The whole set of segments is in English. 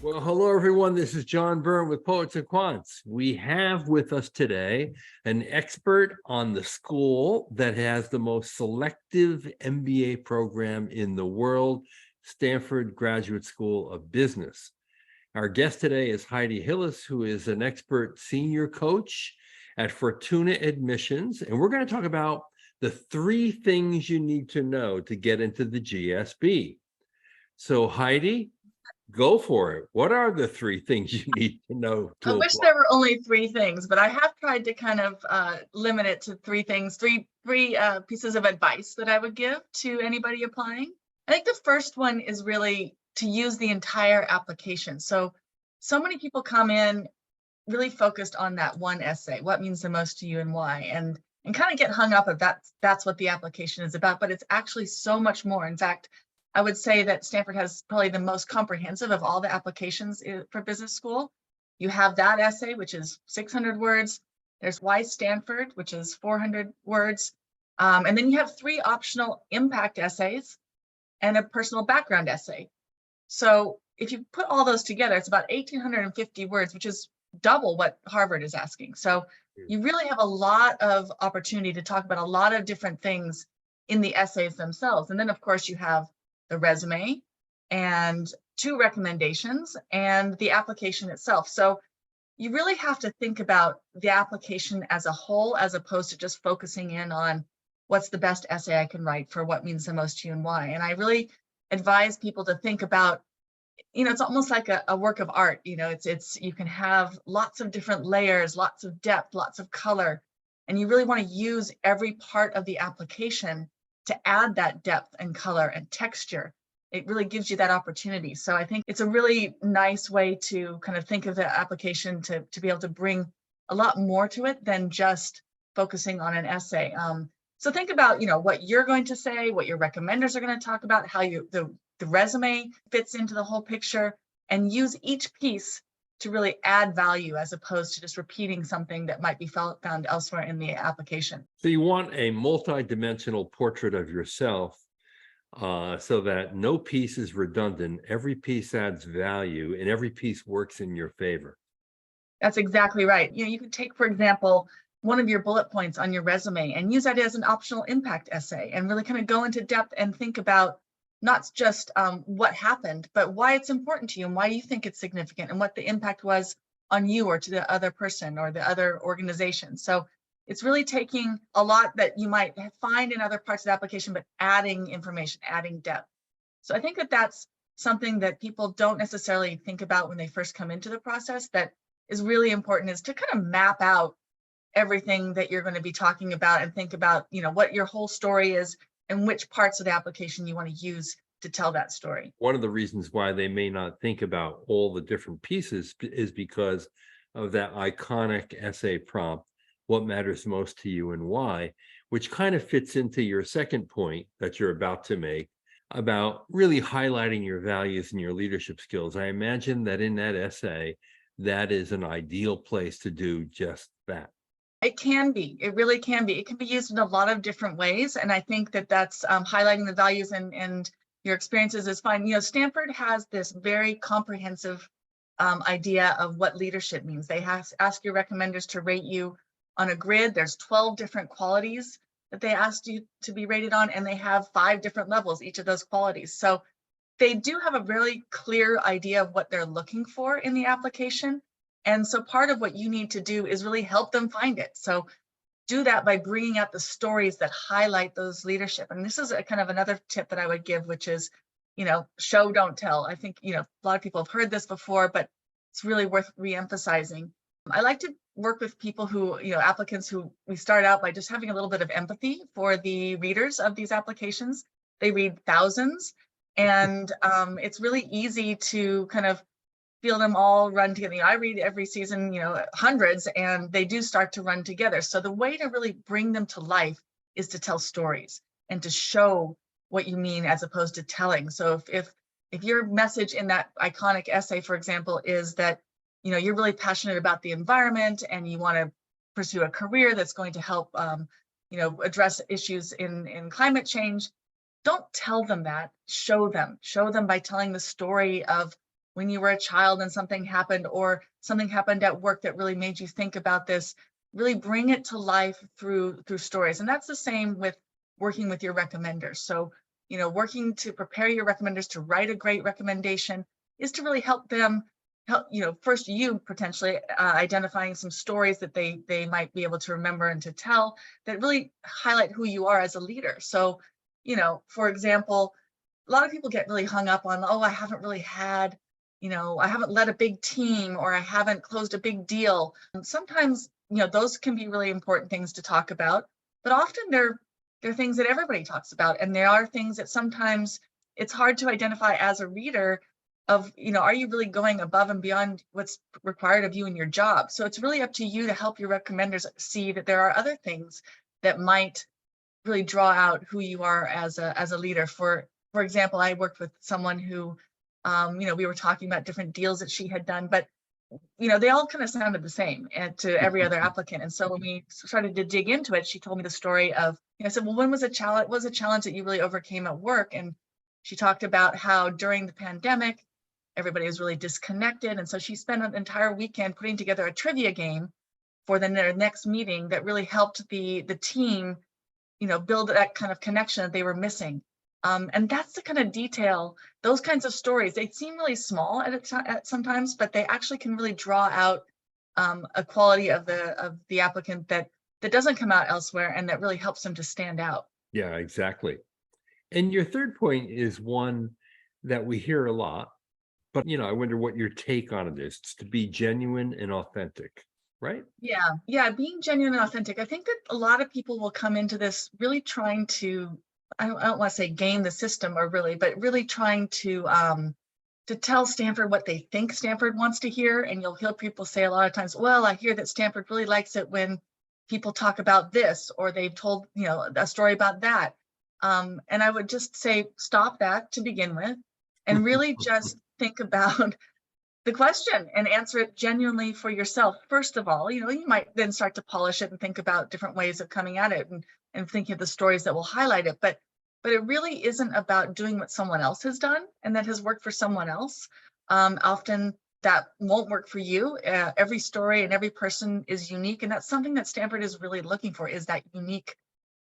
Well, hello, everyone. This is John Byrne with Poets and Quants. We have with us today an expert on the school that has the most selective MBA program in the world, Stanford Graduate School of Business. Our guest today is Heidi Hillis, who is an expert senior coach at Fortuna Admissions. And we're going to talk about the 3 things you need to know to get into the GSB. So, Heidi, go for it. What are the 3 things you need to know I to wish apply? there were only 3 things, but I have tried to kind of limit it to 3 things, three pieces of advice that I would give to anybody applying. I think the first one is really to use the entire application. So many people come in really focused on that one essay, what means the most to you and why, and kind of get hung up if that's what the application is about, but it's actually so much more. In fact, I would say that Stanford has probably the most comprehensive of all the applications for business school. You have that essay, which is 600 words. There's Why Stanford, which is 400 words. And then you have 3 optional impact essays and a personal background essay. So if you put all those together, it's about 1,850 words, which is double what Harvard is asking. So you really have a lot of opportunity to talk about a lot of different things in the essays themselves. And then, of course, you have the resume and 2 recommendations and the application itself. So you really have to think about the application as a whole, as opposed to just focusing in on what's the best essay I can write for what means the most to you and why. And I really advise people to think about, it's almost like a work of art. It's you can have lots of different layers, lots of depth, lots of color, and you really want to use every part of the application to add that depth and color and texture. It really gives you that opportunity. So I think it's a really nice way to kind of think of the application to be able to bring a lot more to it than just focusing on an essay. So think about, what you're going to say, what your recommenders are going to talk about, how the resume fits into the whole picture, and use each piece to really add value as opposed to just repeating something that might be found elsewhere in the application. So you want a multi-dimensional portrait of yourself so that no piece is redundant. Every piece adds value and every piece works in your favor. That's exactly right. You could take, for example, one of your bullet points on your resume and use that as an optional impact essay and really kind of go into depth and think about not just what happened, but why it's important to you and why you think it's significant and what the impact was on you or to the other person or the other organization. So it's really taking a lot that you might find in other parts of the application, but adding information, adding depth. So I think that that's something that people don't necessarily think about when they first come into the process that is really important, is to kind of map out everything that you're going to be talking about and think about, what your whole story is and which parts of the application you want to use to tell that story. One of the reasons why they may not think about all the different pieces is because of that iconic essay prompt, what matters most to you and why, which kind of fits into your second point that you're about to make about really highlighting your values and your leadership skills. I imagine that in that essay, that is an ideal place to do just that. It can be. It really can be. It can be used in a lot of different ways. And I think that that's highlighting the values and your experiences is fine. Stanford has this very comprehensive idea of what leadership means. They ask your recommenders to rate you on a grid. There's 12 different qualities that they asked you to be rated on, and they have 5 different levels, each of those qualities. So they do have a really clear idea of what they're looking for in the application. And so part of what you need to do is really help them find it. So do that by bringing out the stories that highlight those leadership. And this is a kind of another tip that I would give, which is, show, don't tell. I think, a lot of people have heard this before, but it's really worth reemphasizing. I like to work with people who, applicants who we start out by just having a little bit of empathy for the readers of these applications. They read thousands, and it's really easy to kind of feel them all run together. I read every season, hundreds, and they do start to run together. So the way to really bring them to life is to tell stories and to show what you mean as opposed to telling. So if your message in that iconic essay, for example, is that, you're really passionate about the environment and you want to pursue a career that's going to help, address issues in climate change, don't tell them that, show them by telling the story of when you were a child and something happened, or something happened at work that really made you think about this. Really bring it to life through stories. And that's the same with working with your recommenders. So, working to prepare your recommenders to write a great recommendation is to really help them, first you potentially identifying some stories that they might be able to remember and to tell that really highlight who you are as a leader. So, for example, a lot of people get really hung up on, oh, I haven't really had, I haven't led a big team, or I haven't closed a big deal. And sometimes, those can be really important things to talk about, but often they're things that everybody talks about. And there are things that sometimes it's hard to identify as a reader of, are you really going above and beyond what's required of you in your job? So it's really up to you to help your recommenders see that there are other things that might really draw out who you are as a leader. For example, I worked with someone who, we were talking about different deals that she had done, but they all kind of sounded the same to every other applicant. And so when we started to dig into it, she told me the story of, I said, well, when was a challenge that you really overcame at work? And she talked about how during the pandemic, everybody was really disconnected. And so she spent an entire weekend putting together a trivia game for their next meeting that really helped the team, build that kind of connection that they were missing. And that's the kind of detail, those kinds of stories, they seem really small at sometimes, but they actually can really draw out a quality of the applicant that doesn't come out elsewhere, and that really helps them to stand out. Yeah, exactly. And your third point is one that we hear a lot, but I wonder what your take on it is. It's to be genuine and authentic, right? Yeah, being genuine and authentic. I think that a lot of people will come into this really trying to, I don't want to say game the system but really trying to tell Stanford what they think Stanford wants to hear. And you'll hear people say a lot of times, well, I hear that Stanford really likes it when people talk about this, or they've told, a story about that. And I would just say, stop that to begin with, and really just think about the question and answer it genuinely for yourself. First of all, you might then start to polish it and think about different ways of coming at it and thinking of the stories that will highlight it. But it really isn't about doing what someone else has done and that has worked for someone else. Often that won't work for you. Every story and every person is unique. And that's something that Stanford is really looking for, is that unique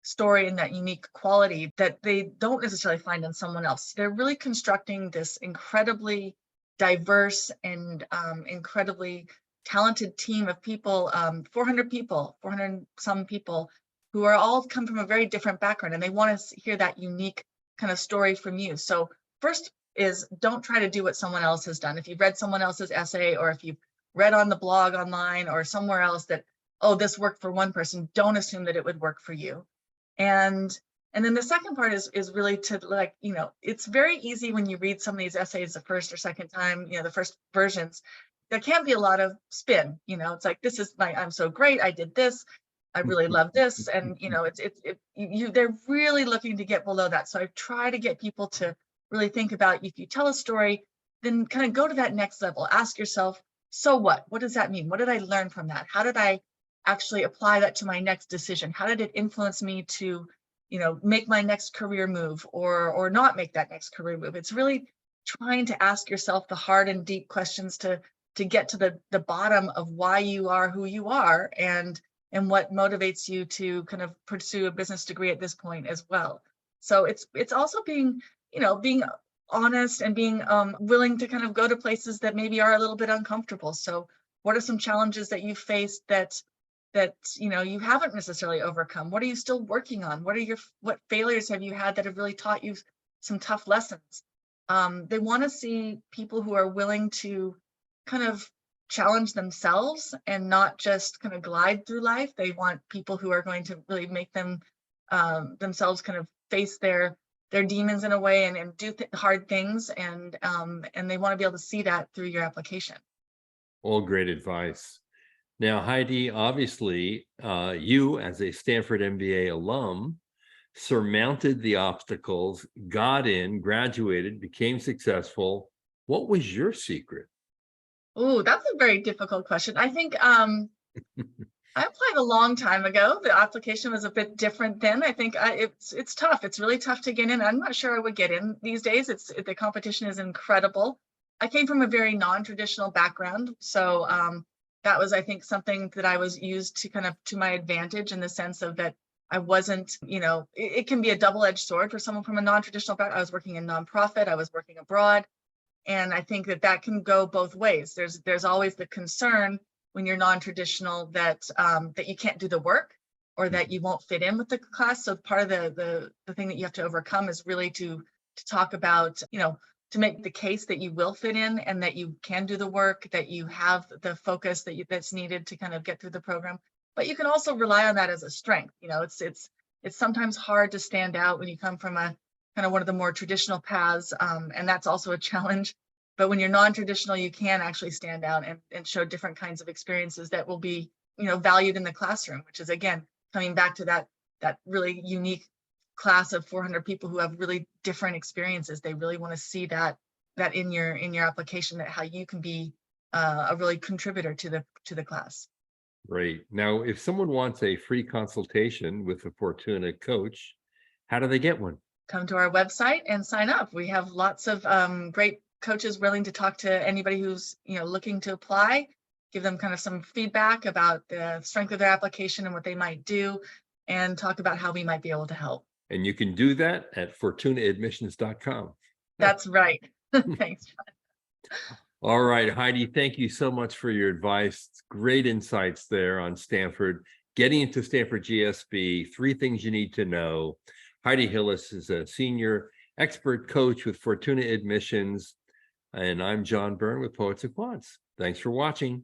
story and that unique quality that they don't necessarily find in someone else. They're really constructing this incredibly diverse and incredibly talented team of people, 400 some people who are all come from a very different background, and they want to hear that unique kind of story from you. So first is, don't try to do what someone else has done. If you've read someone else's essay, or if you've read on the blog online or somewhere else that, oh, this worked for one person, don't assume that it would work for you. And then the second part is really to, it's very easy when you read some of these essays the first or second time, the first versions, there can be a lot of spin. It's like, this is I'm so great, I did this, I really love this. And, they're really looking to get below that. So I try to get people to really think about, if you tell a story, then kind of go to that next level. Ask yourself, so what? What does that mean? What did I learn from that? How did I actually apply that to my next decision? How did it influence me to, make my next career move or not make that next career move? It's really trying to ask yourself the hard and deep questions to get to the bottom of why you are who you are, and what motivates you to kind of pursue a business degree at this point as well. So it's also being honest and being willing to kind of go to places that maybe are a little bit uncomfortable. So what are some challenges that you faced that you haven't necessarily overcome? What are you still working on? What failures have you had that have really taught you some tough lessons? They want to see people who are willing to kind of challenge themselves and not just kind of glide through life. They want people who are going to really make them themselves kind of face their demons in a way, and do hard things, and they want to be able to see that through your application. All great advice. Now, Heidi, obviously, you as a Stanford MBA alum surmounted the obstacles, got in, graduated, became successful. What was your secret? Oh, that's a very difficult question. I think I applied a long time ago. The application was a bit different then. I think it's tough. It's really tough to get in. I'm not sure I would get in these days. The competition is incredible. I came from a very non-traditional background. So that was, I think, something that I was used to kind of to my advantage in the sense of that I wasn't, it can be a double-edged sword for someone from a non-traditional background. I was working in nonprofit, I was working abroad. And I think that that can go both ways. There's always the concern when you're non-traditional that that you can't do the work or that you won't fit in with the class. So part of the thing that you have to overcome is really to talk about, to make the case that you will fit in and that you can do the work, that you have the focus that's needed to kind of get through the program. But you can also rely on that as a strength. It's sometimes hard to stand out when you come from a kind of one of the more traditional paths, and that's also a challenge. But when you're non-traditional, you can actually stand out and show different kinds of experiences that will be, valued in the classroom, which is, again, coming back to that really unique class of 400 people who have really different experiences. They really want to see that in your application, that how you can be a really contributor to the class. Great. Now, if someone wants a free consultation with a Fortuna coach, how do they get one? Come to our website and sign up. We have lots of great coaches willing to talk to anybody who's looking to apply, give them kind of some feedback about the strength of their application and what they might do, and talk about how we might be able to help. And you can do that at fortunaadmissions.com. That's right. Thanks, John. All right, Heidi, thank you so much for your advice. Great insights there on Stanford. Getting into Stanford GSB, 3 things you need to know. Heidi Hillis is a senior expert coach with Fortuna Admissions, and I'm John Byrne with Poets Quants. Thanks for watching.